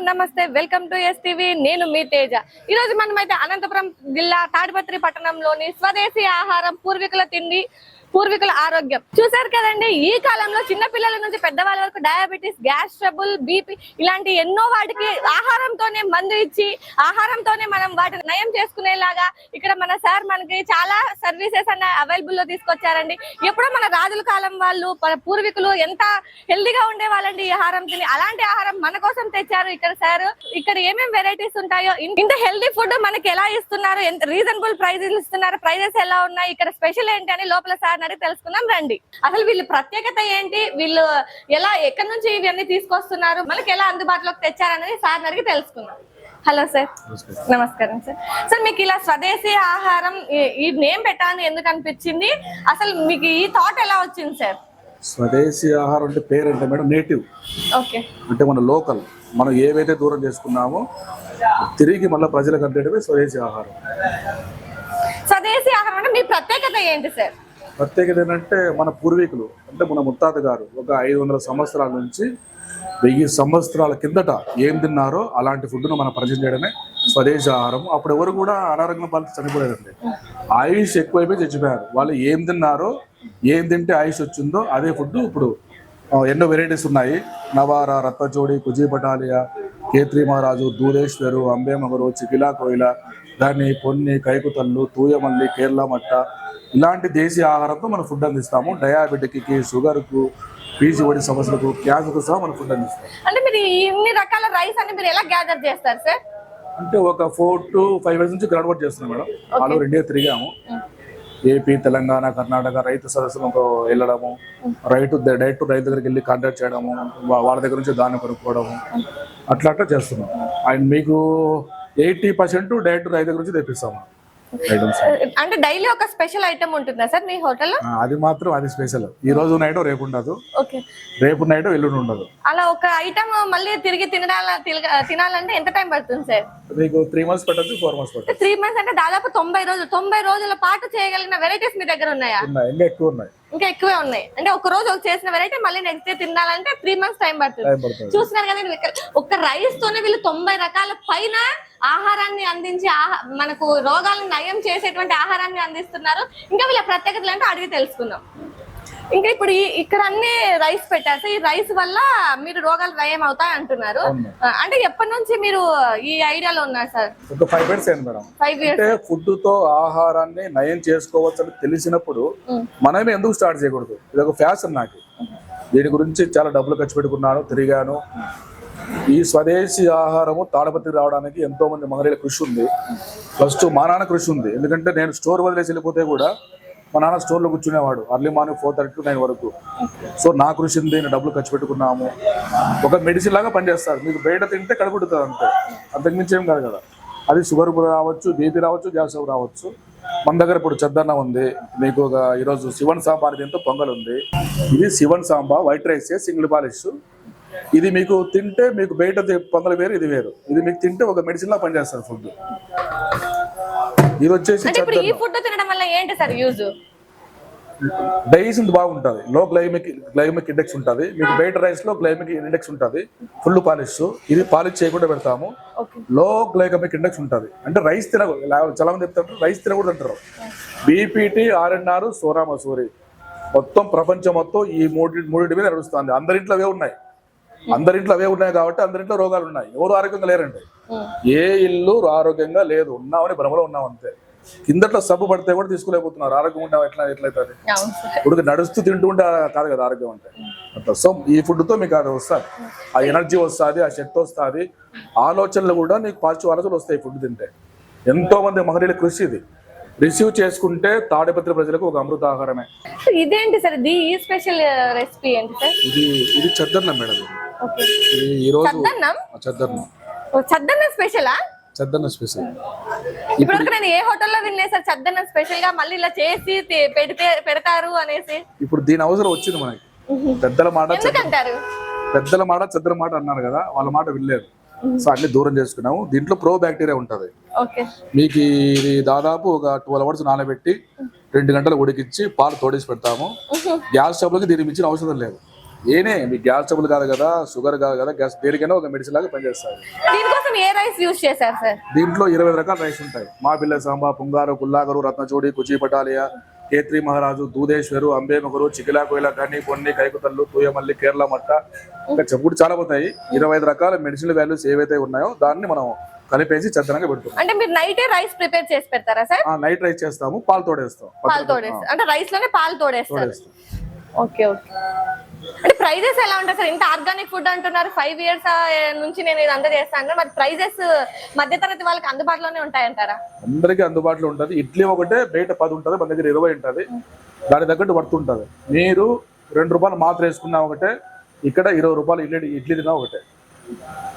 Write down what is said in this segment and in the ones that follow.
నమస్తే, welcome to STV. నేను మీ తేజ. ఈ రోజు మనమైతే అనంతపురం జిల్లా తాడిపత్రి పట్టణంలోని స్వదేశీ ఆహారం పూర్వీకుల తిండి పూర్వీకుల ఆరోగ్యం చూసారు కదండి. ఈ కాలంలో చిన్న పిల్లల నుంచి పెద్దవాళ్ళ వరకు డయాబెటీస్, గ్యాస్ ట్రబుల్, బీపీ ఇలాంటి ఎన్నో వాటికి ఆహారంతోనే మందు ఇచ్చి ఆహారంతోనే మనం వాటిని నయం చేసుకునేలాగా ఇక్కడ మన సార్ మనకి చాలా సర్వీసెస్ అన్న అవైలబుల్ లో తీసుకొచ్చారండి. ఎప్పుడో మన రాజుల కాలం వాళ్ళు పూర్వీకులు ఎంత హెల్దీగా ఉండే వాళ్ళండి ఈ ఆహారం తిని. అలాంటి ఆహారం మన కోసం తెచ్చారు ఇక్కడ సార్. ఇక్కడ ఏమేమి వెరైటీస్ ఉంటాయో, ఇంత హెల్దీ ఫుడ్ మనకి ఎలా ఇస్తున్నారు, ఎంత రీజనబుల్ ప్రైజెస్ ఇస్తున్నారు, ప్రైజెస్ ఎలా ఉన్నాయి, ఇక్కడ స్పెషల్ ఏంటి అని లోపల సార్ అడిగి తెలుసుకుందాం రండి. అసలు వీళ్ళ ప్రత్యేకత ఏంటి, వీళ్ళు ఎలా ఎక్కడి నుంచి ఇవన్నీ తీసుకొస్తున్నారు, మనకి ఎలా అందుబాటులోకి తెచ్చారనేది సార్ అడిగి తెలుసుకుందాం. Hello sir. నమస్కారం సార్. సార్ మీకు ఇలా స్వదేశీ ఆహారం ఈ నేమ్ పెట్టాలని ఎందుకు అనిపించింది, అసలు మీకు ఈ థాట్ ఎలా వచ్చింది సార్? స్వదేశీ ఆహారం అంటే పేరంటే మేడం నేటివ్. ఓకే. అంటే మన లోకల్, మనం ఏవైతే దూరం చేసుకున్నామో తిరిగి మళ్ళీ ప్రజలకు అందేటమే స్వదేశీ ఆహారం. స్వదేశీ ఆహారం అంటే మీ ప్రత్యేకత ఏంటి సార్? ప్రత్యేకత ఏంటంటే మన పూర్వీకులు అంటే మన ముత్తాత గారు ఒక 500 సంవత్సరాల నుంచి 1000 సంవత్సరాల కిందట ఏం తిన్నారో అలాంటి ఫుడ్ను మనం పరిచయం చేయడమే స్వదేశీ ఆహారం. అప్పుడు ఎవరు కూడా అనారోగ్యం పాలన చనిపోలేదండి. ఆయుష్ ఎక్కువైపోయి చచ్చిపోయారు. వాళ్ళు ఏం తిన్నారో, ఏం తింటే ఆయుష్ వచ్చిందో అదే ఫుడ్. ఇప్పుడు ఎన్నో వెరైటీస్ ఉన్నాయి. నవార, రత్నచోడి, కుజీ పటాలియా, కేత్రి మహారాజు, దూదేశ్వరు, అంబేమగరు, చికిలా కోయిల, దాన్ని పొన్ని, కైకుతల్లు, తూయమల్లి, కేరళ మట్ట ఇలాంటి దేశీయ ఆహారంతో మనం ఫుడ్ అందిస్తాము. డయాబెటిక్కి, షుగర్కు, పీసీఓడి సమస్యలకు, క్యాన్సర్కు సహా మనం ఫుడ్ అందిస్తాం. అంటే మీరు ఇన్ని రకాల రైస్ అని మీరు ఎలా గ్యాదర్ చేస్తారు సార్? అంటే ఒక 4 to 5 years నుంచి గ్రాడ్యుయేట్ చేస్తున్నాం మేడం. ఆల్ ఓవర్ ఇండియా తిరిగాము. ఏపీ, తెలంగాణ, కర్ణాటక రైతు సదస్సులకు వెళ్ళడము, డైరెక్ట్ రైతు దగ్గరికి వెళ్ళి కాంటాక్ట్ చేయడము, వాళ్ళ దగ్గర నుంచి దాన్ని కొనుక్కోవడము, అట్లా చేస్తున్నాం. అండ్ మీకు 80% డైరెక్ట్ రైతు దగ్గర నుంచి తెప్పిస్తాము. అంటే డైలీ ఒక స్పెషల్ ఐటమ్ ఉంటుందా సార్ మీ హోటల్లో? అది మాత్రం అది స్పెషల్. ఈ రోజు నైట్ రేపు ఉండదు, రేపు నైట్ ఎల్లుండి ఉండదు. అలా ఒక ఐటమ్ మళ్ళీ తిరిగి తినాలంటే ఎంత టైం పడుతుంది సార్? మీకు 3 months పట్టదు, 4 months పట్టదు. 3 months అంటే దాదాపు 90 రోజుల పాటు చేయగలిగిన వెరైటీస్ మీ దగ్గర ఉన్నాయా? ఇంకా ఎక్కువ ఉన్నాయి. ఇంకా ఎక్కువే ఉన్నాయి. అంటే ఒక రోజు చేసిన వెరైటీ మళ్ళీ నెక్స్ట్ డే తినాలంటే 3 months టైం పడుతుంది. చూస్తున్నారు కదా, ఒక రైస్ తోనే వీళ్ళు 90 రకాల పైన ఆహారాన్ని అందించి మనకు రోగాలను నయం చేసేటువంటి ఆహారాన్ని అందిస్తున్నారు. ఇంకా వీళ్ళ ప్రత్యేకతలు అంటే అడిగి తెలుసుకుందాం. ఇంకా ఇప్పుడు ఇక్కడ అన్ని రైస్ పెట్టారు. ఈ రైస్ వల్ల మీరు రోగాలు నయం అవుతాయి అంటున్నారు. అంటే ఎప్పటి నుంచి మీరు ఈ ఐడియాలో ఉన్నారు సార్? ఒక 5 years అయింది మేడం. 5 years. అంటే ఫుడ్ తో ఆహారాన్ని నయం చేసుకోవచ్చు అని తెలిసినప్పుడు మనమే ఎందుకు స్టార్ట్ చేయకూడదు? ఇది ఒక ఫ్యాషన్ నాకు. దీని గురించి చాలా డబ్బులు ఖర్చు పెట్టుకున్నాను, తిరిగాను. ఈ స్వదేశీ ఆహారము తాడపత్రి రావడానికి ఎంతో మంది మహిళల కృషి ఉంది. ఫస్ట్ మా నాన్న కృషి ఉంది. ఎందుకంటే నేను స్టోర్ వదిలేసి వెళ్ళిపోతే కూడా మా నాన్న స్టోర్లో కూర్చునేవాడు అర్లీ మార్నింగ్ 4:30 to 9 వరకు. సో నా కృషి ఉంది, నేను డబ్బులు ఖర్చు పెట్టుకున్నాము. ఒక మెడిసిన్ లాగా పనిచేస్తారు. మీకు బయట తింటే కడుపుడుతుంది అంతే, అంతకుమించి ఏం కాదు కదా. అది షుగర్ రావచ్చు, బీపీ రావచ్చు, గ్యాస్ రావచ్చు. మన దగ్గర ఇప్పుడు చెద్దన్న ఉంది. మీకు ఈరోజు శివన్ సాంబార్ దీంతో పొంగల్ ఉంది. ఇది Shivan sambar white rice single polish. ఇది మీకు తింటే మీకు బయట పొంగల్ వేరు, ఇది వేరు. ఇది మీకు తింటే ఒక మెడిసిన్ లా పనిచేస్తారు ఫుడ్. ఇది వచ్చేసి డైజెషన్ బాగుంటుంది, లో గ్లైమిక్ ఇండెక్స్ ఉంటుంది. మీకు బయట రైస్ లో గ్లైమిక్ ఇండెక్స్ ఉంటుంది, ఫుల్ పాలిష్. ఇది పాలిష్ చేయకుండా పెడతాము, లో గ్లైమిక్ ఇండెక్స్ ఉంటుంది. అంటే రైస్ చాలా మంది చెప్తారు రైస్ తినకూడదు అంటారు. బీపీటీ, RNR, సోనా మసూరి మొత్తం ప్రపంచం మొత్తం ఈ మూడింటి మీద నడుస్తుంది. అందరింట్లో అవే ఉన్నాయి కాబట్టి అందరింట్లో రోగాలు ఉన్నాయి. ఎవరు ఆరోగ్యంగా లేరండి. ఏ ఇల్లు ఆరోగ్యంగా లేదు, ఉన్నామని భ్రమలో ఉన్నాం అంతే. కిందట్లో సబ్బు పడితే కూడా తీసుకోలేకపోతున్నారు. ఆరోగ్యం ఉంటాం ఎట్లయితే ఇప్పుడు నడుస్తూ తింటుంటే కాదు కదా ఆరోగ్యం అంటే. అట్లా సో ఈ ఫుడ్ తో మీకు అది వస్తుంది, ఆ ఎనర్జీ వస్తుంది, ఆ శక్తి వస్తుంది, ఆలోచనలు కూడా నీకు పాజిటివ్ ఆలోచనలు వస్తాయి ఫుడ్ తింటే. ఎంతో మంది మహిళల కృషి ఇది రిసీవ్ చేసుకుంటే తాడిపత్రి ప్రజలకు ఒక అమృత ఆహారమే. ఇదేంటి సార్ ఈ స్పెషల్ రెసిపీ ఏంటి సార్? ఇది చద్దన్నం మేడం. ఈ రోజు చద్దన్నం స్పెషలా? చద్దన్నం స్పెషల్. ఇప్పుడు నేను ఏ హోటల్లో వినలేదు సార్ చద్దన్నం స్పెషల్ గా మళ్ళీ ఇలా చేసి పెడతారు అనేసి. ఇప్పుడు దీని అవసరం వచ్చింది మనకి. పెద్దల మాట చద్దల మాట అన్నారు కదా, వాళ్ళ మాట వినలేదు. సో అన్ని దూరం చేసుకున్నాము. దీంట్లో ప్రో బ్యాక్టీరియా ఉంటుంది. మీకు ఇది దాదాపు ఒక 12 hours నానబెట్టి 2 గంటలు ఉడికించి పాలు తోడేసి పెడతాము. గ్యాస్ స్టవ్లోకి దీనికి మించిన అవసరం లేదు. ఏనే మీకు గ్యాస్ ట్రబుల్ కాదు కదా, షుగర్ కాదు కదా, గ్యాస్ దేనికైనా ఒక మెడిసిన్ లాగా పనిచేస్తుంది. దీనికోసం ఏ రైస్ యూజ్ చేశారు సార్? దీంట్లో 20 రకాల రైస్ ఉంటాయి. మా బిల్ల సాంబా, పుంగారు, పుల్లాగరు, రత్నచూడి, కుచి పటాలియా, కేత్రి మహారాజు, దూదేశ్వరు, అంబేమగరు, చికిలా కోయిల, గని, కొన్ని, కైకుతల్లు, తూయమల్లి, కేరళ మట్ట, ఇంకా చెప్పుడు చాలా పోతాయి. 25 రకాల మెడిసినల్ వాల్యూస్ ఏవైతే ఉన్నాయో దాన్ని మనం కలిపేసి చద్దనంగా పెడుతున్నాం. అంటే మీరు నైటే రైస్ ప్రిపేర్ చేసి పెడతారా సార్? నైట్ రైస్ చేస్తాము, పాలు తోడేస్తాం. పాలు తోడేస్తాం అంటే రైస్ లోనే పాలు తోడేస్తారు. Okay okay. అంటే ప్రైజెస్ ఎలా ఉంటాయి సార్? ఇంత ఆర్గానిక్ ఫుడ్ అంటున్నారు, 5 years నుంచి నేను ఇదంతా చేస్తాను, మరి ప్రైజెస్ మధ్యతరగతి వాళ్ళకి అందుబాటులోనే ఉంటాయంటారా? అందరికీ అందుబాటులో ఉంటుంది. ఇడ్లీ ఒకటే బయట 10 ఉంటుంది, మన దగ్గర 20 ఉంటుంది. దాని తగ్గట్టు వర్త్ ఉంటుంది. మీరు 2 రూపాయలు మాత్రం వేసుకున్నా ఒకటే, ఇక్కడ 20 రూపాయలు ఇడ్లీ తిన్నా ఒకటే.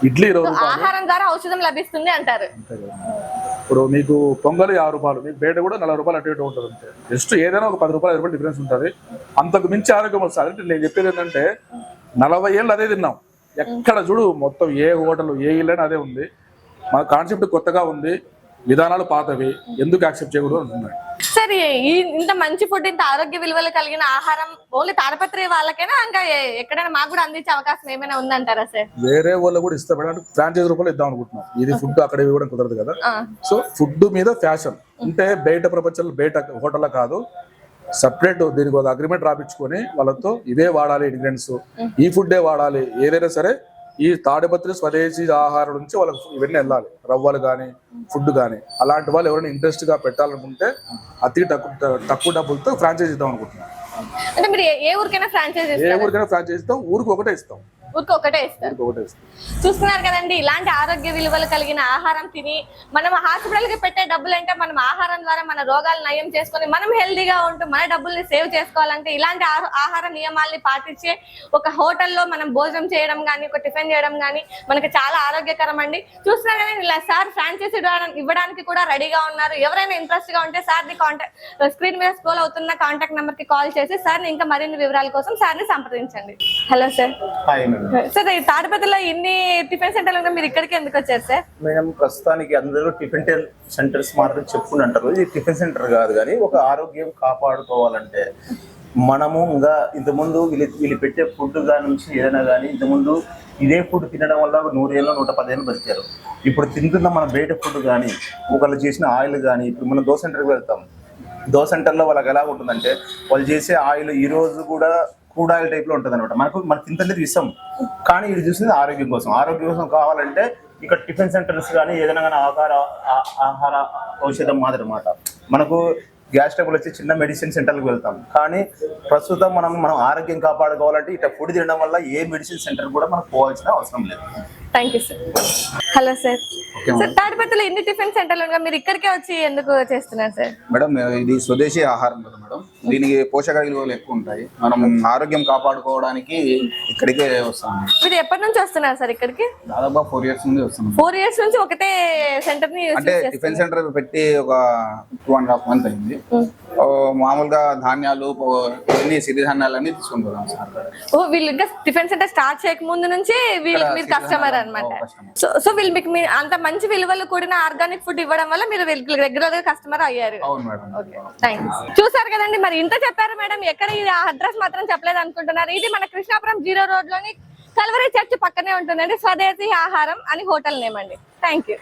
ఇడ్లీ 20 రూపాయలు. ఆహారం ద్వారా ఔషధం లభిస్తుంది అంటారు. ఇప్పుడు మీకు పొంగల్ 50 రూపాయలు, మీకు బయట కూడా 40 రూపాయలు అటు ఇటు ఉంటుంది. అంతే. జస్ట్ ఏదైనా ఒక 10 రూపాయలు 20 రూపాయలు డిఫరెన్స్ ఉంటుంది. అంతకు మించి ఆరోగ్యం వస్తుంది. అంటే నేను చెప్పేది ఏంటంటే 40 ఏళ్ళు అదే తిన్నాం. ఎక్కడ చూడు మొత్తం ఏ హోటల్ ఏ ఇల్లైనా అదే ఉంది. మన కాన్సెప్ట్ కొత్తగా ఉంది, విధానాలు పాతవి, ఎందుకు యాక్సెప్ట్ చేయకూడదు అంటున్నాయి. సరే, ఇంత మంచి ఫుడ్, ఇంత ఆరోగ్య విలువలు కలిగిన ఆహారం ఓన్లీ తాడపత్రి వాళ్ళకైనా ఇంకా ఎక్కడైనా మాకు కూడా అందించే అవకాశం ఏమైనా ఉందంటారా సార్? వేరే వాళ్ళు కూడా ఇస్తాం. అంటే ఫ్రాంచైజ్ రూపంలో ఇద్దాం అనుకుంటున్నాం. ఇది ఫుడ్ అక్కడ ఇవ్వడం కుదరదు కదా. సో ఫుడ్ మీద ఫ్యాషన్ అంటే బయట ప్రపంచంలో బయట హోటల్ కాదు, సపరేట్ దీనికి ఒక అగ్రిమెంట్ రాపించుకొని వాళ్ళతో ఇవే వాడాలి, ఇంగ్రీడియంట్స్ ఈ ఫుడ్డే వాడాలి. ఏదైనా సరే ఈ తాడిపత్రి స్వదేశీ ఆహారం నుంచి వాళ్ళకి ఇవన్నీ వెళ్ళాలి. రవ్వలు కానీ ఫుడ్ కానీ. అలాంటి వాళ్ళు ఎవరైనా ఇంట్రెస్ట్ గా పెట్టాలనుకుంటే అతి తక్కువ డబ్బులతో ఫ్రాంచైజ్ ఇద్దాం అనుకుంటున్నాం. అంటే మీరు ఏ ఊరికైనా ఫ్రాంచైజ్ ఇస్తాం, ఊరికి ఒకటే ఇస్తాం. ఒకటే ఇస్తారు. చూస్తున్నారు కదండి, ఇలాంటి ఆరోగ్య విలువలు కలిగిన ఆహారం తిని మనం హాస్పిటల్ కి పెట్టే డబ్బులు అంటే మనం ఆహారం ద్వారా మన రోగాలు నయం చేసుకొని మనం హెల్దీగా ఉంటూ మన డబ్బుల్ని సేవ్ చేసుకోవాలంటే ఇలాంటి ఆహార నియమాల్ని పాటించే ఒక హోటల్లో మనం భోజనం చేయడం కానీ, ఒక టిఫిన్ చేయడం కానీ మనకి చాలా ఆరోగ్యకరం అండి. చూస్తున్నారు కదండి, ఇలా సార్ ఫ్రాంచైజీ ఇవ్వడానికి కూడా రెడీగా ఉన్నారు. ఎవరైనా ఇంట్రెస్ట్ గా ఉంటే సార్ ని కాంటాక్ట్, స్క్రీన్ మీద స్క్రోల్ అవుతున్న కాంటాక్ట్ నెంబర్ కి కాల్ చేసి సార్ ని ఇంకా మరిన్ని వివరాల కోసం సార్ ని సంప్రదించండి. Hello sir. సార్, ఈ తాడిపత్రిలో ఇన్ని టిఫిన్ సెంటర్లు ఉన్నాయి, మీరు ఇక్కడికి ఎందుకు వచ్చారు సార్? మేడం ప్రస్తుతానికి అందరూ టిఫిన్ సెంటర్స్ మాత్రం చెప్పుకుని అంటారు. ఇది టిఫిన్ సెంటర్ కాదు, కానీ ఒక ఆరోగ్యం కాపాడుకోవాలంటే మనము ఇంకా ఇంతకుముందు వీళ్ళు పెట్టే ఫుడ్ దాని నుంచి ఏదైనా కానీ ఇంతకుముందు ఇదే ఫుడ్ తినడం వల్ల 100 ఏళ్ళు 110 ఏళ్ళు బతికారు. ఇప్పుడు తింటున్న మన బయట ఫుడ్ కానీ ఒకళ్ళు చేసిన ఆయిల్ కానీ, ఇప్పుడు మనం దోశ సెంటర్కి వెళ్తాం, దోశ సెంటర్లో వాళ్ళకి ఎలా ఉంటుందంటే వాళ్ళు చేసే ఆయిల్ ఈ రోజు కూడా క్రూడ్ ఆయిల్ టైప్ లో ఉంటుంది అనమాట. మనకి తింటే ఇస్తాం, కానీ ఇది చూసింది ఆరోగ్యం కోసం. ఆరోగ్యం కోసం కావాలంటే ఇక్కడ టిఫిన్ సెంటర్స్ కానీ ఏదైనా కానీ ఆహార ఔషధం మాదిరి అన్నమాట. మనకు గ్యాస్ ట్రబుల్ వచ్చి చిన్న మెడిసిన్ సెంటర్కి వెళ్తాం, కానీ ప్రస్తుతం మనం ఆరోగ్యం కాపాడుకోవాలంటే ఇట్లా ఫుడ్ తినడం వల్ల ఏ మెడిసిన్ సెంటర్ కూడా మనకు పోవాల్సిన అవసరం లేదు. Thank you sir. Hello sir. Sir, తాడిపత్రిలో ఎన్ని టిఫిన్ సెంటర్లు ఉన్నాయి, మీరు ఇక్కడికే వచ్చి ఎందుకు చేస్తున్నారు సార్? మేడం, ఇది స్వదేశీ ఆహారం కదా మేడం, దీనికి పోషక విలువలు ఎక్కువ ఉంటాయి. మనం ఆరోగ్యం కాపాడుకోవడానికి ఇక్కడికే వస్తాం. మీరు ఎప్పటి నుంచి వస్తున్నారు సార్ ఇక్కడికి? దాదాపు 4 years నుంచి వస్తున్నాం. 4 years నుంచి ఒకటే సెంటర్ ని అంటే టిఫిన్ సెంటర్ పెట్టి ఒక 2.5 months అయింది. మామూలుగా ధాన్యాలు ఇవన్నీ సిరిధాన్యాలన్నీ తీసుకుంటున్నాం సార్. ఓ, వీళ్ళు ఇంకా టిఫిన్ సెంటర్ స్టార్ట్ చేయక ముందు నుంచి మీరు కస్టమర్ అన్నమాట. సో వీళ్ళు మీకు అంత మంచి విలువలు కూడిన ఆర్గానిక్ ఫుడ్ ఇవ్వడం వల్ల మీరు రెగ్యులర్ గా కస్టమర్ అయ్యారు. అవును మేడం. థ్యాంక్స్. చూసారు కదండి, మరి ఇంత చెప్పారు మేడం, ఎక్కడ ఈ అడ్రస్ మాత్రం చెప్పలేదు అనుకుంటున్నారు. ఇది మన కృష్ణాపురం 0 road లోని కల్వరి చర్చ్ పక్కనే ఉంటుందండి. స్వదేశీ ఆహారం అని హోటల్ నేమ్ అండి. Thank you.